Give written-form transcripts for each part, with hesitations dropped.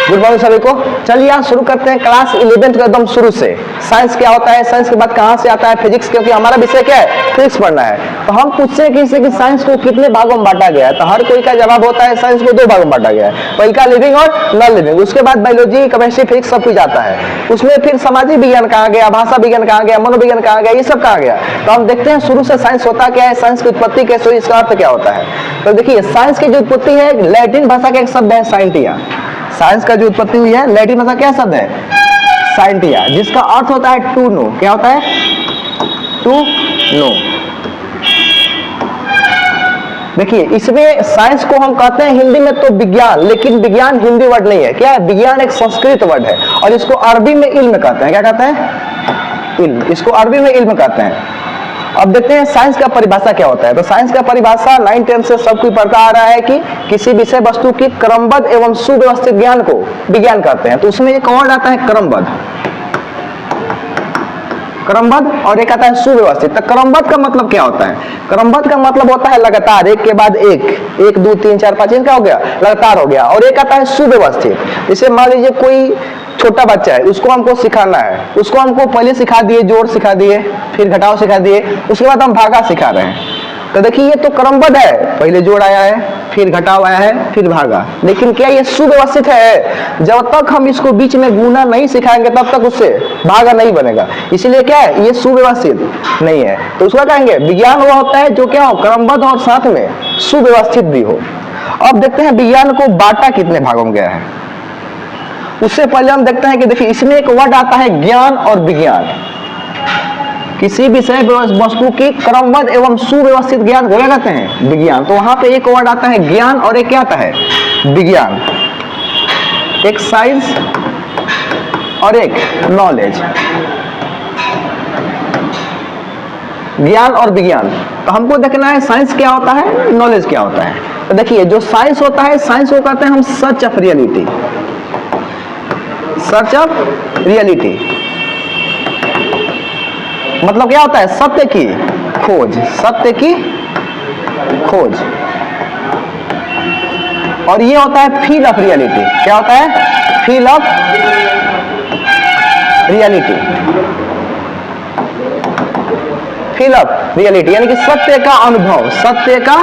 Good morning सभी को। चलिए आज शुरू करते हैं क्लास 11th का एकदम शुरू से। साइंस क्या होता है, साइंस के बाद कहाँ से आता है फिजिक्स, क्योंकि हमारा विषय क्या है, फिजिक्स पढ़ना है। तो हम पूछते हैं कि साइंस को कितने भागों में बांटा गया है, तो हर कोई का जवाब होता है साइंस को 2 भागों में बांटा गया है। पहला लिविंग और नॉन लिविंग, उसके बाद बायोलॉजी, केमिस्ट्री, फिजिक्स सब कुछ आता है। उसमें फिर सामाजिक विज्ञान कहाँ गया, भाषा विज्ञान कहाँ गया, मनोविज्ञान कहाँ गया, ये सब कहाँ गया। तो हम देखते हैं शुरू से साइंस होता क्या है, साइंस की उत्पत्ति कैसे हुई, इसका अर्थ क्या होता है। तो देखिए साइंस की जो उत्पत्ति है, लैटिन भाषा का एक शब्द है साइंटिया। साइंस का जो उत्पत्ति हुई है, लैटिन भाषा क्या शब्द है, साइंटिया, जिसका अर्थ होता है टू नो। क्या होता है, टू नो। देखिए इसमें साइंस को हम कहते हैं हिंदी में तो विज्ञान, लेकिन विज्ञान हिंदी वर्ड नहीं है। क्या है, विज्ञान एक संस्कृत वर्ड है और इसको अरबी में इल्म कहते हैं। क्या कहते हैं, इल्म, इसको अरबी में इल्म कहते हैं। अब देखते हैं साइंस का परिभाषा क्या होता है। तो साइंस का परिभाषा 9-10 से सब कोई पढ़ता आ रहा है कि किसी विषय वस्तु की क्रमबद्ध एवं सुव्यवस्थित ज्ञान को विज्ञान कहते हैं। तो उसमें एक वर्ड आता है क्रमबद्ध, क्रमबद्ध, और एक आता है सुव्यवस्थित। तो क्रमबद्ध का मतलब क्या होता है, क्रमबद्ध का मतलब होता है लगातार, एक के बाद एक, 1 2 3 4 5 इनका हो गया, लगातार हो गया। और एक आता है सुव्यवस्थित, जैसे मान लीजिए कोई छोटा बच्चा है, उसको हमको सिखाना है, उसको हमको पहले सिखा दिए, जोड़ सिखा दिए, फिर घटाव सिखा दिए, उसके बाद हम भागा सिखा रहे हैं। तो देखिए ये तो क्रमबद्ध है, पहले जोड़ आया है, फिर घटाव आया है, फिर भागा। लेकिन क्या ये सुव्यवस्थित है, जब तक हम इसको बीच में गुना नहीं सिखाएंगे तब तक उससे भागा नहीं बनेगा। इसीलिए क्या है, ये सुव्यवस्थित नहीं है। तो उसका कहेंगे विज्ञान वो होता है जो क्या हो, क्रमबद्ध और साथ में सुव्यवस्थित भी हो। अब देखते हैं विज्ञान को बांटा कितने भागों में गया है। उससे पहले हम देखते हैं कि देखिए इसमें एक वर्ड आता है ज्ञान और विज्ञान। किसी विषय वस्तु की क्रमबद्ध एवं सुव्यवस्थित ज्ञान को क्या कहते हैं, विज्ञान। तो वहां पे एक वर्ड आता है ज्ञान और एक क्या आता है, विज्ञान। एक साइंस और एक नॉलेज, ज्ञान और विज्ञान। तो हमको देखना है साइंस क्या होता है, नॉलेज क्या होता है। तो देखिए जो साइंस होता है, साइंस को कहते हैं हम search of reality, search of reality. मतलब क्या होता है, सत्य की खोज, सत्य की खोज। और ये होता है फील ऑफ रियलिटी। क्या होता है, feel of reality, feel of reality यानी कि सत्य का अनुभव, सत्य का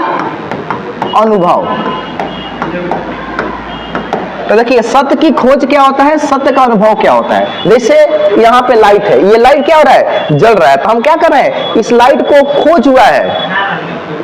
अनुभव। तो देखिए सत्य की खोज क्या होता है, सत्य का अनुभव क्या होता है। जैसे यहाँ पे लाइट है, ये लाइट क्या हो रहा है, जल रहा है। तो हम क्या कर रहे हैं, इस लाइट को खोज हुआ है,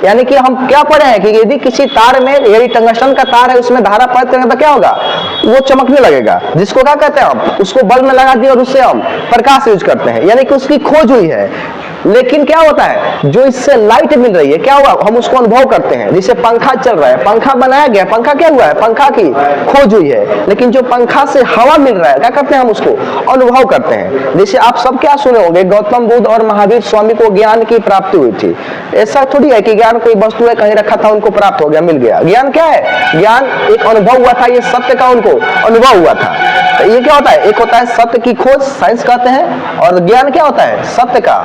यानी कि हम क्या पढ़े हैं कि यदि किसी तार में, यदि टंगस्टन का तार है, उसमें धारा प्रयोग करेंगे तो क्या होगा, वो चमकने लगेगा, जिसको क्या कहते हैं हम, उसको बल्ब में लगा दिए और उससे हम प्रकाश यूज करते हैं, यानी कि उसकी खोज हुई है। लेकिन क्या होता है, जो इससे लाइट मिल रही है, क्या हुआ, हम उसको अनुभव करते हैं। जैसे पंखा चल रहा है, पंखा बनाया गया, पंखा क्या हुआ है, पंखा की खोज हुई है। लेकिन जो पंखा से हवा मिल रहा है, क्या करते हैं, हम उसको अनुभव करते हैं। जैसे आप सब क्या सुने होंगे, गौतम बुद्ध और महावीर स्वामी को ज्ञान की प्राप्ति हुई थी। ऐसा थोड़ी है कि ज्ञान कोई वस्तु है, कहीं रखा था, उनको प्राप्त हो गया, मिल गया। ज्ञान क्या है, ज्ञान एक अनुभव हुआ था, ये सत्य का उनको अनुभव हुआ था। तो ये क्या होता है, एक होता है सत्य की खोज, साइंस कहते हैं, और ज्ञान क्या होता है, सत्य का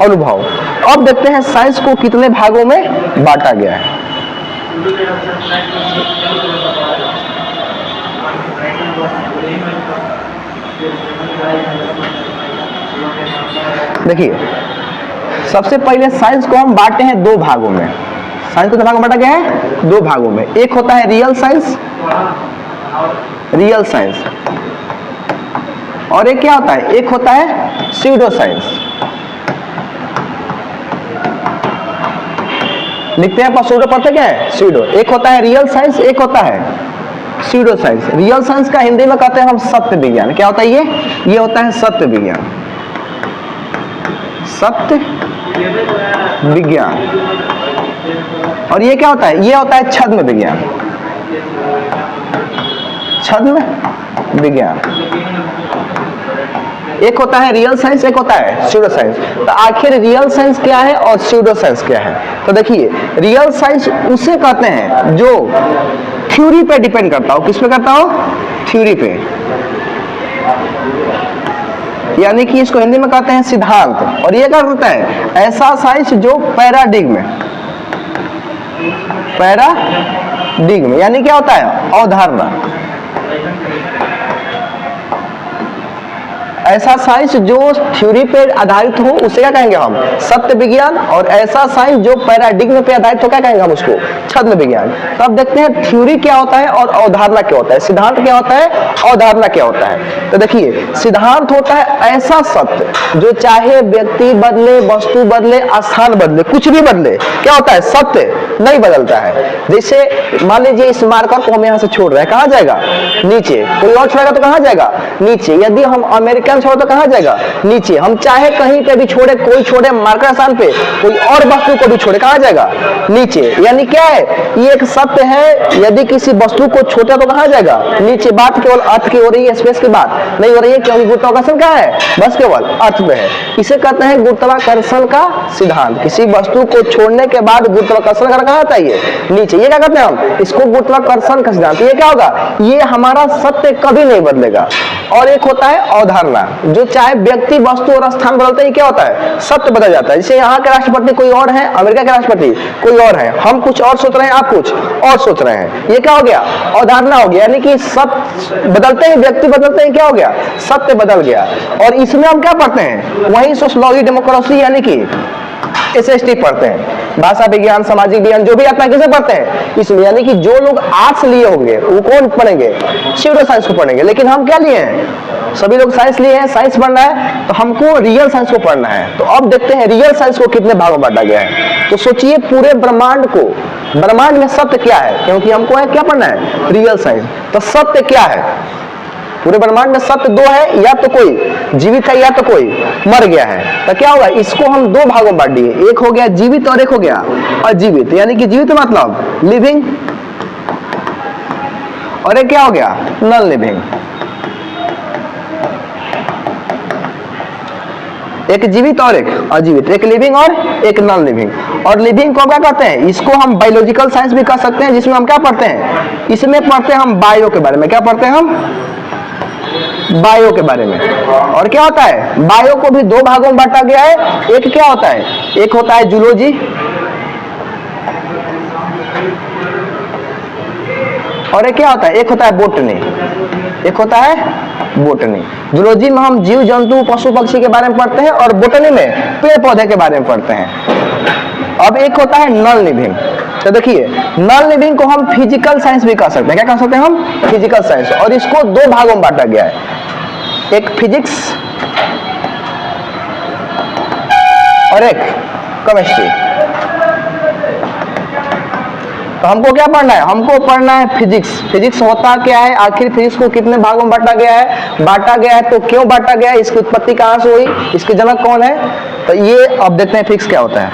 अनुभव। अब देखते हैं साइंस को कितने भागों में बांटा गया है। देखिए सबसे पहले साइंस को हम बांटे हैं 2 भागों में। साइंस को 2 भागों में बांटा गया है, 2 भागों में। एक होता है रियल साइंस, रियल साइंस, और एक क्या होता है, एक होता है स्यूडो साइंस। लिखते हैं आप, स्यूडो पढ़ते क्या है, स्यूडो। एक होता है रियल साइंस, एक होता है स्यूडो साइंस। रियल साइंस का हिंदी में कहते हैं हम सत्य विज्ञान। क्या होता है ये होता है सत्य विज्ञान, सत्य विज्ञान। और ये क्या होता है, ये होता है छद्म विज्ञान, छद्म विज्ञान। एक होता है रियल साइंस, एक होता है स्यूडो साइंस। तो आखिर रियल साइंस क्या है और स्यूडो साइंस क्या है। तो देखिए रियल साइंस उसे कहते हैं जो थ्योरी पे डिपेंड करता हो। किस पे करता हो, थ्योरी पे, यानी कि इसको हिंदी में कहते हैं सिद्धांत। और ये क्या होता है, ऐसा साइंस जो पैराडिग्म, पैराडिग्म यानी क्या होता है, अवधारणा, ऐसा साइंस जो थ्योरी पे आधारित हो उसे क्या कहेंगे हम, सत्य विज्ञान। और ऐसा साइंस जो पैराडिग्म पे आधारित हो क्या कहेंगे हम उसको, छद्म विज्ञान। तो अब देखते हैं थ्योरी क्या होता है और अवधारणा क्या होता है, सिद्धांत क्या होता है, अवधारणा क्या होता है। तो देखिए सिद्धांत होता है ऐसा सत्य जो चाहे व्यक्ति बदले, वस्तु बदले, स्थान बदले, कुछ भी बदले, क्या होता है, सत्य नहीं बदलता है। जैसे मान लीजिए इस मार्कर को हम यहाँ से छोड़ रहे हैं, कहाँ जाएगा, नीचे। कोई और छोड़ेगा तो कहाँ जाएगा, नीचे। यदि हम अमेरिकन छोड़े तो कहाँ जाएगा, नीचे। हम चाहे कहीं पे भी छोड़े, कोई छोड़े मार्कर स्थान पे, कोई और वस्तु को भी छोड़े, कहाँ जाएगा, नीचे। यानी क्या है, ये एक सत्य है। यदि किसी वस्तु को छोटे तो कहाँ जाएगा, नीचे। बात केवल अर्थ की हो रही है, स्पेस की बात नहीं हो रही है, क्योंकि गुरुत्वाकर्षण कहाँ है, बस केवल अर्थ में है। इसे कहते हैं गुरुत्वाकर्षण का सिद्धांत। किसी वस्तु को छोड़ने के बाद गुरुत्वाकर्षण कहाँ आता है, नीचे। ये क्या कहते हैं हम, इसको गुरुत्वाकर्षण का सिद्धांत। ये क्या होगा, ये हमारा सत्य कभी नहीं बदलेगा। और एक होता है अवधारणा, जो चाहे व्यक्ति, वस्तु और स्थान बदलते ही क्या होता है, सत्य बदल जाता है। जैसे यहाँ के राष्ट्रपति कोई और है, अमेरिका के राष्ट्रपति कोई और है, हम कुछ और सोच रहे हैं, आप कुछ और सोच रहे हैं, ये क्या हो गया, अवधारणा हो गया। यानी कि सत्य बदलते ही, व्यक्ति बदलते ही क्या हो गया, सत्य बदल गया। और इसमें हम क्या पढ़ते हैं, वही सोशियोलॉजी, डेमोक्रेसी यानी कि एसएसटी पढ़ते हैं, भाषा विज्ञान, सामाजिक विज्ञान, जो भी आता है किसे पढ़ते हैं, इसमें। यानी कि जो लोग आर्ट्स लिए होंगे वो कौन पढ़ेंगे, स्यूडो साइंस को पढ़ेंगे। लेकिन हम क्या लिए हैं, सभी लोग साइंस लिए हैं, साइंस पढ़ना है तो हमको रियल साइंस को पढ़ना है। तो अब देखते हैं रियल साइंस को कितने भागों में बांटा गया है। तो सोचिए पूरे ब्रह्मांड को, ब्रह्मांड में सत्य क्या है, क्योंकि हमको है क्या पढ़ना है, रियल साइंस। तो सत्य क्या है, पूरे ब्रह्मांड में सत्य दो है, या तो कोई जीवित है या तो कोई मर गया है। तो क्या होगा, इसको हम दो भागों में बांट दिए, एक हो गया जीवित और एक हो गया अजीवित। यानी कि जीवित मतलब लिविंग, और एक क्या हो गया, नॉन लिविंग। एक जीवित और एक अजीवित, एक लिविंग और एक नॉन लिविंग। और लिविंग को क्या कहते हैं, इसको हम बायोलॉजिकल साइंस भी कह सकते हैं, जिसमें हम क्या पढ़ते हैं, इसमें पढ़ते हैं हम बायो के बारे में। क्या पढ़ते हैं हम, बायो के बारे में। और क्या होता है, बायो को भी दो भागों में बांटा गया है। एक क्या होता है, एक होता है जूलॉजी, और एक क्या होता है, एक होता है बोटनी, एक होता है बोटनी। जूलॉजी में हम जीव जंतु, पशु पक्षी के बारे में पढ़ते हैं, और बोटनी में पेड़ पौधे के बारे में पढ़ते हैं। अब एक होता है नॉन लिविंग। तो देखिए नॉन लिविंग को हम फिजिकल साइंस भी कह सकते हैं। क्या कह सकते हैं हम, फिजिकल साइंस। और इसको दो भागों में बांटा गया है, एक फिजिक्स और एक केमिस्ट्री। तो हमको क्या पढ़ना है, हमको पढ़ना है फिजिक्स। फिजिक्स होता क्या है, आखिर फिजिक्स को कितने भागों में बांटा गया है, बांटा गया है तो क्यों बांटा गया है, इसकी उत्पत्ति कहां से हुई, इसके जनक कौन है। तो ये अब देखते हैं फिजिक्स क्या होता है।